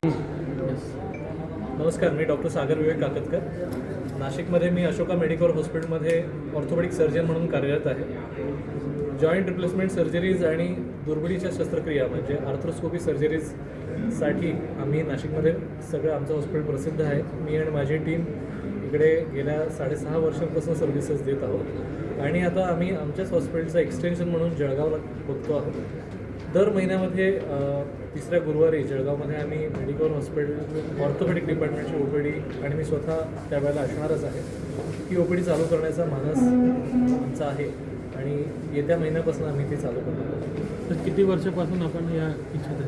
नमस्कार, मी डॉक्टर सागर विवेक काकतकर. नाशिकमध्ये मी अशोका मेडिकल हॉस्पिटलमध्ये ऑर्थोपेडिक सर्जन म्हणून कार्यरत आहे. जॉईंट रिप्लेसमेंट सर्जरीज आणि दुर्बिणीच्या शस्त्रक्रिया म्हणजे आर्थ्रोस्कोपी सर्जरीजसाठी आम्ही नाशिकमध्ये सगळं आमचं हॉस्पिटल प्रसिद्ध आहे. मी आणि माझी टीम इकडे गेल्या 6.5 वर्षांपासून सर्व्हिसेस देत आहोत आणि आता आम्ही आमच्याच हॉस्पिटलचं एक्सटेन्शन म्हणून जळगावला बघतो आहोत. दर महिन्यामध्ये तिसऱ्या गुरुवारी जळगावमध्ये आम्ही मेडिकल हॉस्पिटल ऑर्थोपेडिक डिपार्टमेंटची OPD आणि मी स्वतः त्यावेळेला असणारच आहे. ही OPD चालू करण्याचा मानस आमचा आहे आणि येत्या महिन्यापासून आम्ही ती चालू करतो. तर किती वर्षापासून आपण या इच्छित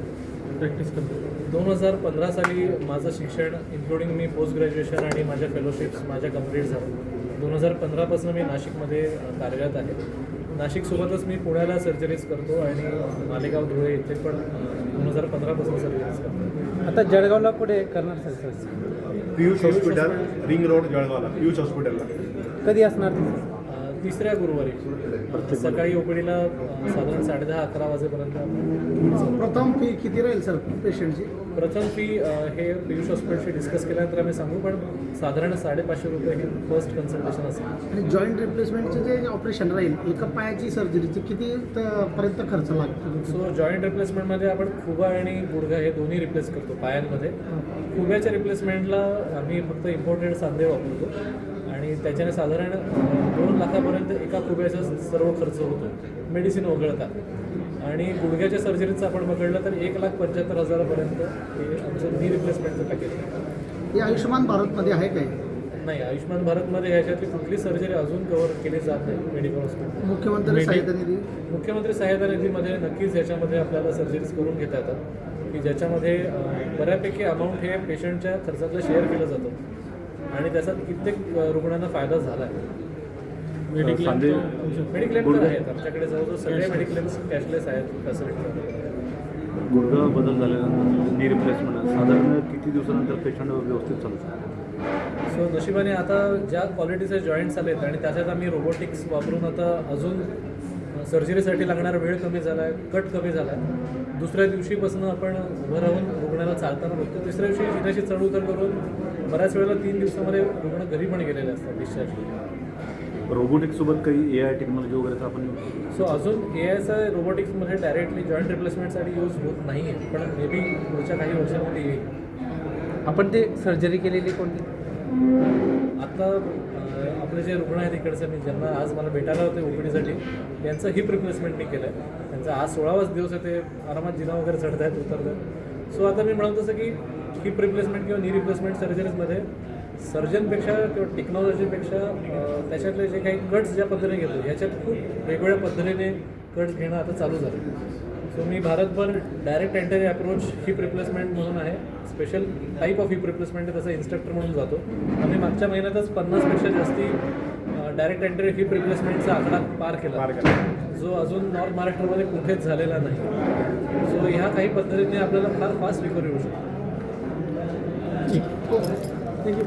प्रॅक्टिस करतो? 2015 साली माझं शिक्षण इन्क्लुडिंग मी पोस्ट ग्रॅज्युएशन आणि माझ्या फेलोशिप्स माझ्या कंप्लीट झालं. 2015पासून मी नाशिकमध्ये कार्यरत आहे. नाशिकसोबतच मी पुण्याला सर्जरीज करतो आणि मालेगाव धुळे इथे पण 2015पासून सर्जरीज करतो. आता जळगावला पुढे करणार sir? Piyush hospital ring road जळगावला पियुष हॉस्पिटलला कधी असणार? तिसऱ्या गुरुवारी सकाळी OPDला साधारण 10:30-11 वाजेपर्यंत. प्रथम फी किती राहील सर पेशंटची? प्रथम फी हे पियुष हॉस्पिटलशी डिस्कस केल्यानंतर आम्ही सांगू, पण साधारण 550 रुपये हे फर्स्ट कन्सल्टेशन असेल. आणि जॉईंट रिप्लेसमेंटचे जे ऑपरेशन राहील एका पायाची सर्जरीची किती पर्यंत खर्च लागतो? सो जॉईंट रिप्लेसमेंटमध्ये आपण खुबा आणि गुडघा हे दोन्ही रिप्लेस करतो पायांमध्ये. खुब्याच्या रिप्लेसमेंटला आम्ही फक्त इम्पोर्टेड सांधे वापरतो आणि त्याच्याने साधारण 2 लाखापर्यंत एका खुब्याचा सर्व खर्च होतो मेडिसिन वगळता. आणि गुडघ्याच्या सर्जरीचं आपण बघितलं तर 1,75,000पर्यंत हे आमचं नी रिप्लेसमेंटचं पॅकेज आहे. हे आयुष्यमान भारतमध्ये आहे काय? नाही, आयुष्यमान भारतमध्ये ह्याच्यातली कुठली सर्जरी अजून कव्हर केली जात नाही मेडिकल हॉस्पिटल. मुख्यमंत्री सहायता निधी? मुख्यमंत्री सहायता निधीमध्ये नक्कीच ह्याच्यामध्ये आपल्याला सर्जरीज करून घेता येतात की ज्याच्यामध्ये बऱ्यापैकी अमाऊंट हे पेशंटच्या खर्चातलं शेअर केलं जातं आणि त्याचा कित्येक रुग्णांना फायदा झाला आहे. मेडिक्लेम तर आहेत आमच्याकडे, जवळजवळ सगळे मेडिक्लेम्स कॅशलेस आहेत फॅसिलिटी. गुडघा बदल झाल्यानंतर नी रिप्लेसमेंट साधारण किती दिवसानंतर पेशंट व्यवस्थित चालू? सो नशिबाने आता ज्या क्वालिटीचे जॉईंट्स आलेत आणि त्याच्यात आम्ही रोबोटिक्स वापरून आता अजून सर्जरीसाठी लागणारा वेळ कमी झाला आहे, कट कमी झाला आहे. दुसऱ्या दिवशीपासून आपण उभं राहून रुग्णाला चालताना बघतो. तिसऱ्या दिवशी जिन्याची चढउतर करून बऱ्याच वेळेला 3 दिवसामध्ये रुग्ण घरी पण गेलेले असतात डिस्चार्ज. रोबोटिक्ससोबत काही AI टेक्नॉलॉजी वगैरेचा आपण सो अजून AIचा रोबोटिक्समध्ये डायरेक्टली जॉईंट रिप्लेसमेंटसाठी यूज होत नाही आहे, पण मे बी पुढच्या काही वर्षांमध्ये येईल. आपण ते सर्जरी केलेली कोणती? आता आपले जे रुग्ण आहेत इकडचे, मी ज्यांना आज मला भेटायला होते OPDसाठी, यांचं हिप रिप्लेसमेंट मी केलं आहे. त्यांचा आज 16वाच दिवस आहे. ते आरामात जिना वगैरे चढत आहेत, उतरत आहेत. सो आता मी म्हणतो तसं की हिप रिप्लेसमेंट किंवा नी रिप्लेसमेंट सर्जरीजमध्ये सर्जनपेक्षा किंवा टेक्नॉलॉजीपेक्षा त्याच्यातले जे काही कट्स ज्या पद्धतीने घेतो ह्याच्यात खूप वेगवेगळ्या पद्धतीने कट्स घेणं आता चालू झालं. सो मी भारतभर direct entry approach heap replacement म्हणून आहे, special type of heap replacement आहे, त्याचा इन्स्ट्रक्टर म्हणून जातो. आम्ही मागच्या महिन्यातच 50पेक्षा जास्ती डायरेक्ट एंट्री हिप रिप्लेसमेंटचा आकडा पार केला, जो अजून नॉर्थ महाराष्ट्रामध्ये कुठेच झालेला नाही. सो ह्या काही पद्धतीने आपल्याला फार फास्ट रिकव्हरी होऊ शकतो. थँक्यू.